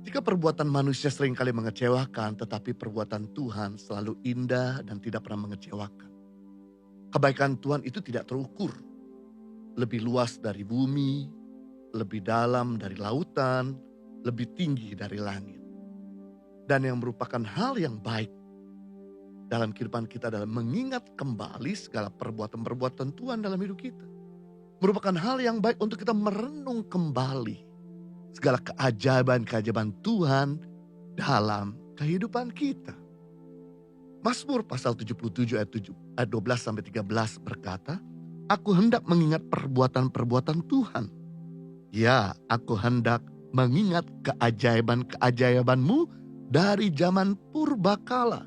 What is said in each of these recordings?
Jika perbuatan manusia seringkali mengecewakan, tetapi perbuatan Tuhan selalu indah dan tidak pernah mengecewakan. Kebaikan Tuhan itu tidak terukur, lebih luas dari bumi, lebih dalam dari lautan, lebih tinggi dari langit. Dan yang merupakan hal yang baik dalam kehidupan kita adalah mengingat kembali segala perbuatan-perbuatan Tuhan dalam hidup kita. Merupakan hal yang baik untuk kita merenung kembali segala keajaiban-keajaiban Tuhan dalam kehidupan kita. Mazmur pasal 77 ayat 12 sampai 13 berkata, "Aku hendak mengingat perbuatan-perbuatan Tuhan. Ya, aku hendak mengingat keajaiban-keajaiban-Mu dari zaman purbakala.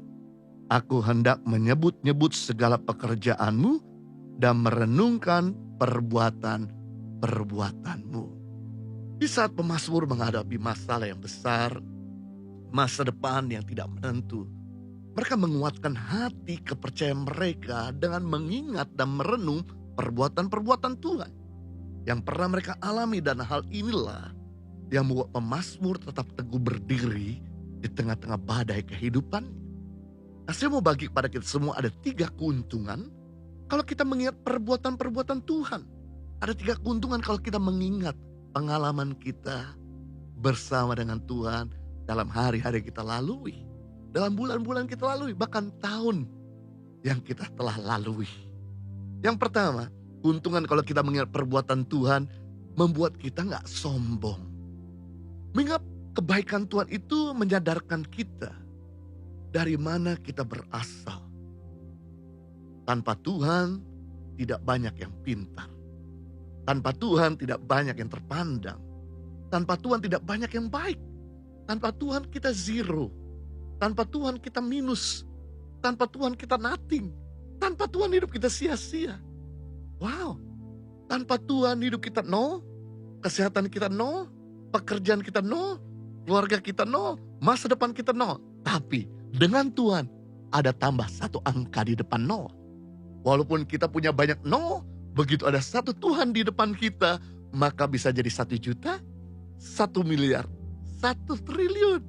Aku hendak menyebut-nyebut segala pekerjaan-Mu dan merenungkan perbuatan-perbuatan-Mu." Di saat pemazmur menghadapi masalah yang besar, masa depan yang tidak menentu, mereka menguatkan hati kepercayaan mereka dengan mengingat dan merenung perbuatan-perbuatan Tuhan yang pernah mereka alami, dan hal inilah yang membuat pemazmur tetap teguh berdiri di tengah-tengah badai kehidupan. Nah, saya mau bagi kepada kita semua ada 3 keuntungan kalau kita mengingat perbuatan-perbuatan Tuhan. Ada 3 keuntungan kalau kita mengingat pengalaman kita bersama dengan Tuhan dalam hari-hari kita lalui, dalam bulan-bulan kita lalui, bahkan tahun yang kita telah lalui. Yang pertama, keuntungan kalau kita mengingat perbuatan Tuhan membuat kita gak sombong. Mengingat kebaikan Tuhan itu menyadarkan kita dari mana kita berasal. Tanpa Tuhan tidak banyak yang pintar. Tanpa Tuhan tidak banyak yang terpandang. Tanpa Tuhan tidak banyak yang baik. Tanpa Tuhan kita zero. Tanpa Tuhan kita minus. Tanpa Tuhan kita nothing. Tanpa Tuhan hidup kita sia-sia. Wow. Tanpa Tuhan hidup kita nol. Kesehatan kita nol. Pekerjaan kita nol. Keluarga kita nol. Masa depan kita nol. Tapi dengan Tuhan ada tambah 1 angka di depan nol. Walaupun kita punya banyak nol, begitu ada 1 Tuhan di depan kita, maka bisa jadi 1 juta, 1 miliar, 1 triliun.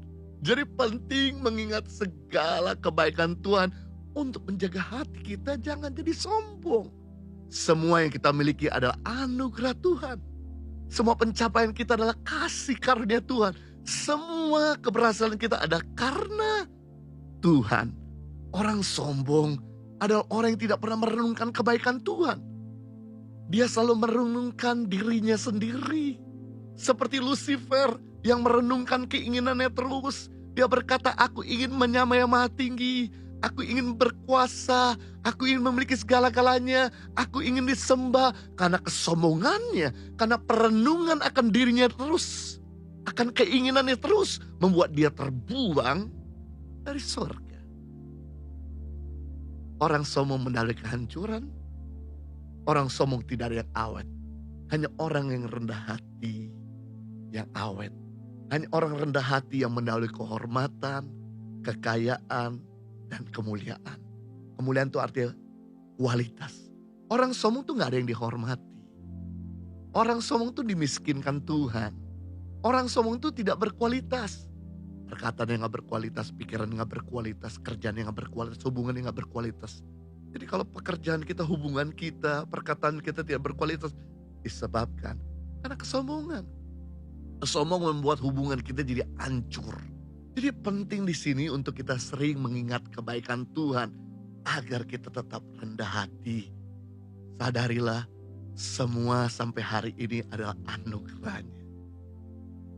Jadi penting mengingat segala kebaikan Tuhan untuk menjaga hati kita jangan jadi sombong. Semua yang kita miliki adalah anugerah Tuhan. Semua pencapaian kita adalah kasih karunia Tuhan. Semua keberhasilan kita ada karena Tuhan. Orang sombong adalah orang yang tidak pernah merenungkan kebaikan Tuhan. Dia selalu merenungkan dirinya sendiri. Seperti Lucifer yang merenungkan keinginannya terus. Dia berkata, aku ingin menyamai yang maha tinggi. Aku ingin berkuasa. Aku ingin memiliki segala-galanya. Aku ingin disembah. Karena kesombongannya. Karena perenungan akan dirinya terus. Akan keinginannya terus. Membuat dia terbuang dari surga. Orang sombong mendalui kehancuran. Orang sombong tidak ada yang awet. Hanya orang yang rendah hati yang awet. Hanya orang rendah hati yang mendalui kehormatan, kekayaan, dan kemuliaan. Kemuliaan itu artinya kualitas. Orang sombong itu gak ada yang dihormati. Orang sombong itu dimiskinkan Tuhan. Orang sombong itu tidak berkualitas. Perkataan yang gak berkualitas, pikiran yang gak berkualitas, kerjaan yang gak berkualitas, hubungan yang gak berkualitas. Jadi kalau pekerjaan kita, hubungan kita, perkataan kita tidak berkualitas, disebabkan karena kesombongan. Kesombongan membuat hubungan kita jadi hancur. Jadi penting di sini untuk kita sering mengingat kebaikan Tuhan agar kita tetap rendah hati. Sadarilah semua sampai hari ini adalah anugerahnya.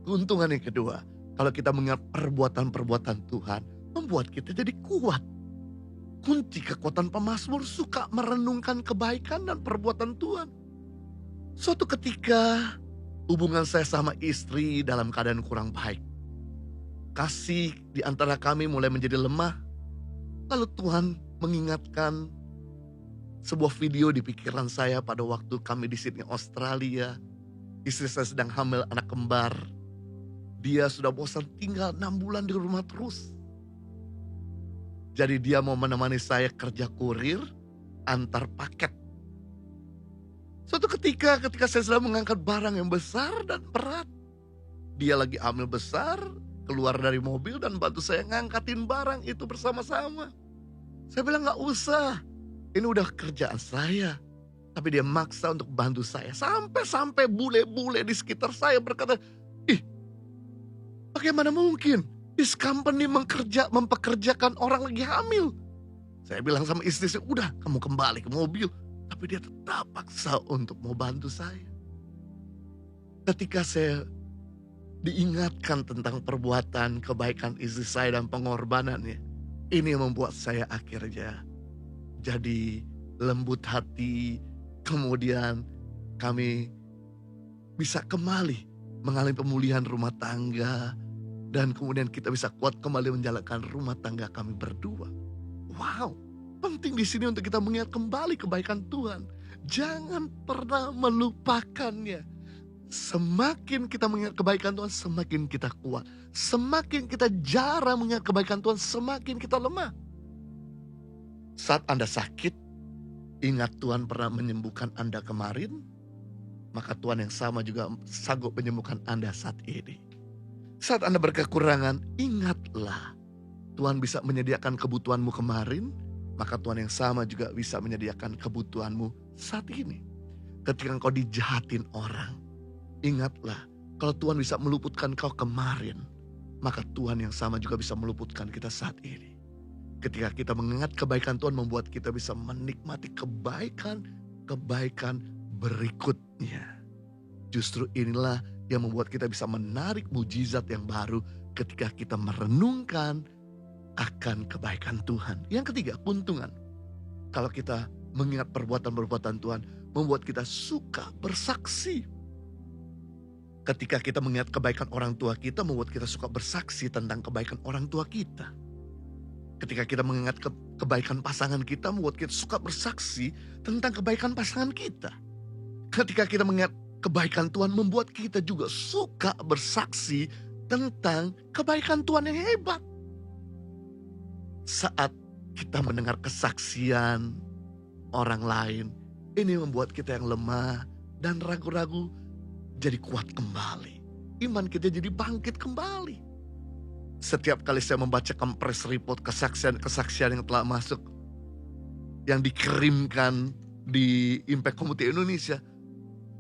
Keuntungan yang kedua, kalau kita mengingat perbuatan-perbuatan Tuhan, membuat kita jadi kuat. Kunci kekuatan pemazmur suka merenungkan kebaikan dan perbuatan Tuhan. Suatu ketika hubungan saya sama istri dalam keadaan kurang baik. Kasih di antara kami mulai menjadi lemah. Lalu Tuhan mengingatkan sebuah video di pikiran saya pada waktu kami di Sydney, Australia. Istri saya sedang hamil anak kembar. Dia sudah bosan tinggal 6 bulan di rumah terus. Jadi dia mau menemani saya kerja kurir, antar paket. Suatu ketika saya sedang mengangkat barang yang besar dan berat. Dia lagi hamil besar, keluar dari mobil dan bantu saya ngangkatin barang itu bersama-sama. Saya bilang, "Nggak usah, ini udah kerjaan saya." Tapi dia maksa untuk bantu saya. Sampai-sampai bule-bule di sekitar saya berkata, "Ih, bagaimana mungkin this company mempekerjakan orang lagi hamil?" Saya bilang sama istri saya, "Udah, kamu kembali ke mobil." Tapi dia tetap paksa untuk mau bantu saya. Ketika saya diingatkan tentang perbuatan kebaikan istri saya dan pengorbanannya, ini yang membuat saya akhirnya jadi lembut hati. Kemudian kami bisa kembali mengalami pemulihan rumah tangga. Dan kemudian kita bisa kuat kembali menjalankan rumah tangga kami berdua. Wow, penting di sini untuk kita mengingat kembali kebaikan Tuhan. Jangan pernah melupakannya. Semakin kita mengingat kebaikan Tuhan, semakin kita kuat. Semakin kita jarang mengingat kebaikan Tuhan, semakin kita lemah. Saat Anda sakit, ingat Tuhan pernah menyembuhkan Anda kemarin, maka Tuhan yang sama juga sanggup menyembuhkan Anda saat ini. Saat Anda berkekurangan, ingatlah Tuhan bisa menyediakan kebutuhanmu kemarin, maka Tuhan yang sama juga bisa menyediakan kebutuhanmu saat ini. Ketika engkau dijahatin orang, ingatlah kalau Tuhan bisa meluputkan kau kemarin, maka Tuhan yang sama juga bisa meluputkan kita saat ini. Ketika kita mengingat kebaikan Tuhan, membuat kita bisa menikmati kebaikan berikutnya. Justru inilah yang membuat kita bisa menarik mujizat yang baru ketika kita merenungkan akan kebaikan Tuhan. Yang ketiga, keuntungan. Kalau kita mengingat perbuatan-perbuatan Tuhan, membuat kita suka bersaksi. Ketika kita mengingat kebaikan orang tua kita, membuat kita suka bersaksi tentang kebaikan orang tua kita. Ketika kita mengingat kebaikan pasangan kita, membuat kita suka bersaksi tentang kebaikan pasangan kita. Ketika kita mengingat kebaikan Tuhan, membuat kita juga suka bersaksi tentang kebaikan Tuhan yang hebat. Saat kita mendengar kesaksian orang lain, ini membuat kita yang lemah dan ragu-ragu jadi kuat kembali. Iman kita jadi bangkit kembali. Setiap kali saya membacakan press report kesaksian yang telah masuk, yang dikirimkan di Impact Community Indonesia,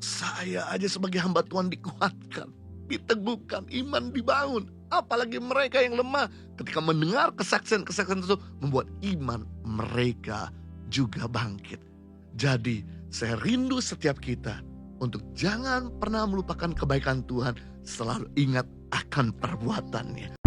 saya aja sebagai hamba Tuhan dikuatkan, diteguhkan, iman dibangun. Apalagi mereka yang lemah, ketika mendengar kesaksian-kesaksian itu, membuat iman mereka juga bangkit. Jadi saya rindu setiap kita untuk jangan pernah melupakan kebaikan Tuhan, selalu ingat akan perbuatannya.